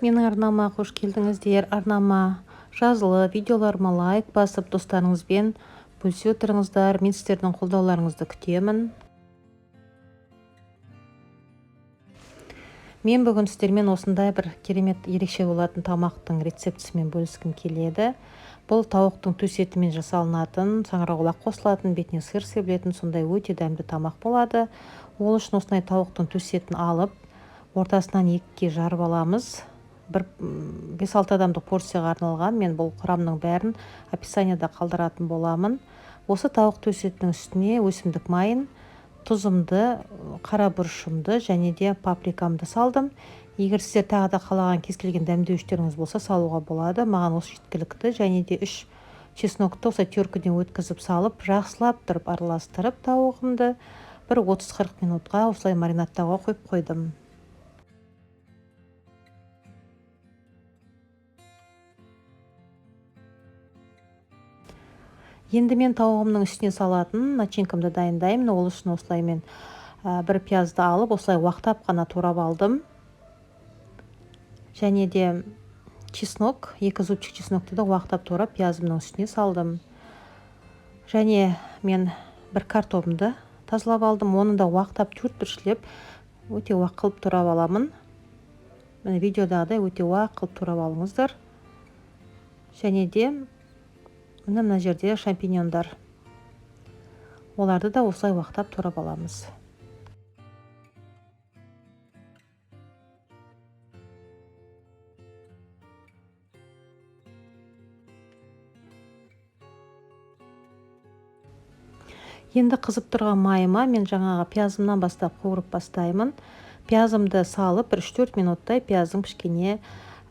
Менің арнама қош келдіңіздер. Арнама жазылы, видеоларыма лайк басып, достарыңызбен бөлісе отырыңыздар. Мен сіздердің қолдауларыңызды күтемін. Мен бүгін сіздермен осындай бір керемет ерекше болатын тамақтың рецептісімен бөліскім келеді. Бұл тауықтың төс етімен жасалынатын, саңырауқұлақ қосылатын, бетіне сыр себілетін сондай өте дәмді тамақ болады. Ол үшін осындай тауықтың төс етін алып, ортасынан екіге жарып аламыз. Бір 5-6 адамдық порцияға арналған. Мен бұл құрамның бәрін описанияда қалдыратын боламын. Осы тауық төс етінің үстіне өсімдік майын, тұзымды, қара бұрышымды және де паприкамды салдым. Егер сіздер тағы да қалаған кез келген дәмдеуіштеріңіз болса салуға болады. Маған осы жеткілікті. Және де 3 чеснокты осылай теркіден өткізіп салып, жақсылап тұрып араластырып тауығымды бір 30-40 минутқа осылай маринадтауға қойып қойдым. Енді мен тауығымның үстіне салатын начинкамды дайындаймын. Ол үшін осылай мен бір пиязды алып, осылай уақтап қана турап алдым. Және де чеснок, 2 зубчик чеснокты да уақтап турап пиязымның үстіне салдым. Және мен бір картопымды тазалап алдым. Оны да уақтап түртпіршілеп, өте уақ қылып турап аламын. Міне видеодағыдай өте уақ қылып турап алыңыздар. Және де мына жерде шампиньондар. Оларды да осылай уақтап турап аламыз. Енді қызып тұрған майыма мен жаңағы пиязымнан бастап қуырып бастаймын. Пиязымды салып 3-4 минуттай пияздың кішкене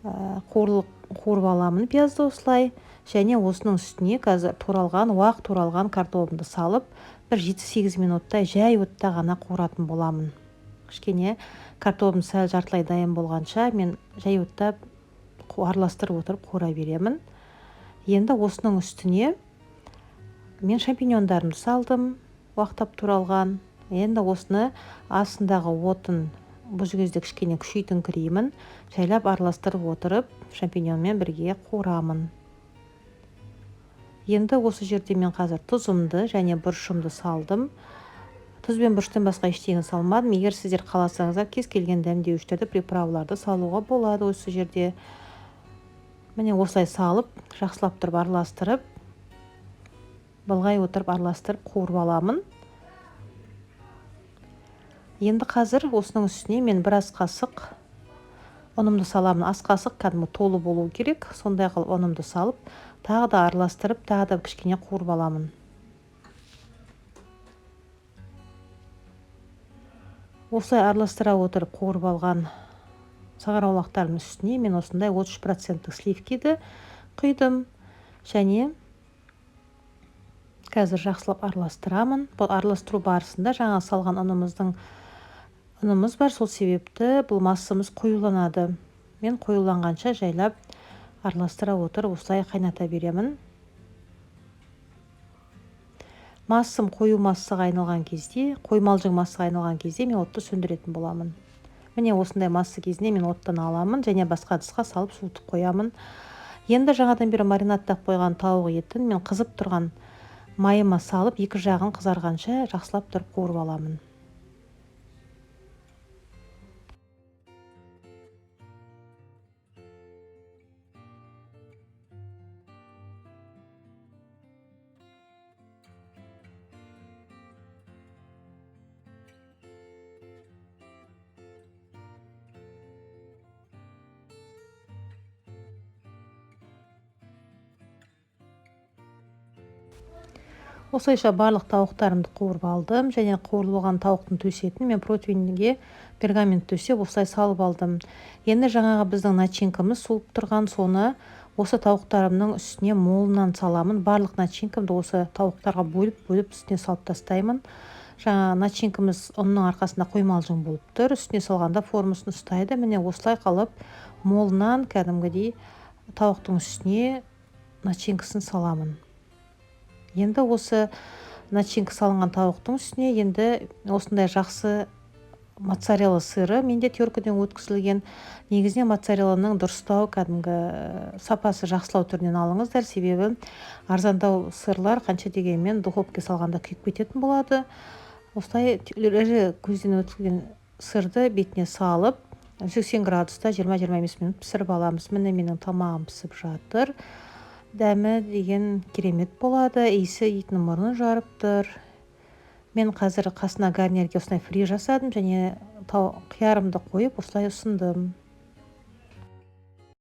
қуырып аламын пиязды осылай. Және осының үстіне қазір уақ туралған картопымды салып, бір 7-8 минуттай жай отта ғана қуыратын боламын. Кішкене картопым сәл жартылай дайын болғанша мен жай отта араластырып отырып қуыра беремін. Енді осының үстіне мен шампиньондарымды салдым, уақтап туралған. Енді осыны астындағы отын бұл кезде кішкене күшейтіңкіремін. Жайлап араластырып отырып, шампиньонмен бірге қуырамын. Енді осы жерде мен қазір тұзымды және бұрышымды салдым. Тұз бен бұрыштан басқа ештеңе салмадым. Егер сіздер қаласаңыздар, кез келген дәмдеуіштерді, приправаларды салуға болады осы жерде. Міне осылай салып, жақсылап тұрып араластырып, былғай отырып араластырып қуырып аламын. Енді қазір осының үстіне мен бір ас қасық ұнымды саламын. Ас қасық кәдімгі толы болу керек. Сондай қылып ұнымды салып, тағы да араластырып, тағы да кішкене қуырып аламын. Осылай араластыра отырып қуырып алған саңырауқұлақтардың үстіне мен осындай 33% сливкиді құйдым. Және қазір жақсылап араластырамын. Бұл араластыру барысында жаңа салған ұнымыз бар, сол себепті бұл массамыз қоюланады. Мен қоюланғанша жайлап араластыра отырып осылай қайната беремін. Массам қою массаға айналған кезде, қоймалжың массаға айналған кезде мен отты сөндіретін боламын. Міне осындай масса кезінде мен оттан аламын және басқа ыдысқа салып суытып қоямын. Енді жаңадан бері маринадтап қойған тауық етін мен қызып тұрған майыма салып, екі жағын қызарғанша жақсылап тұрып қуырып аламын. Осылайша барлық тауықтарымды қуырып алдым. Және қуырылған тауықтың төс етін мен противенге пергамент төсеп осылай салып алдым. Енді жаңағы біздің начинкамыз суып тұрған, соны осы тауықтарымның үстіне молынан саламын. Барлық начинкамды осы тауықтарға бөліп үстіне салып тастаймын. Жаңа начинкамыз ұнның арқасында қоймалжың болып тұр. Үстіне салғанда формасын ұстайды. Міне осылай қалып молынан кәдімгідей тауықтың үстіне начинкасын саламын. Енді осы начинка салынған тауықтың үстіне енді осындай жақсы моцарелла сыры менде теркіден өткізілген. Негізінен моцарелланың дұрыстау кәдімгі сапасы жақсылау түрінен алыңыздар, себебі арзандау сырлар қанша дегенмен духовке салғанда күйіп кететін болады. Осылай ірі көзден өткізілген сырды бетіне салып 80 градуста 20-25 минут пісіріп аламыз. Міне менің тамағым пісіп жатыр. Дәмі деген керемет болады. Иісі итінің мұрнын жарып тұр. Мен қазір қасына гарнирге осылай фри жасадым және қиярымды қойып осылай ұсындым.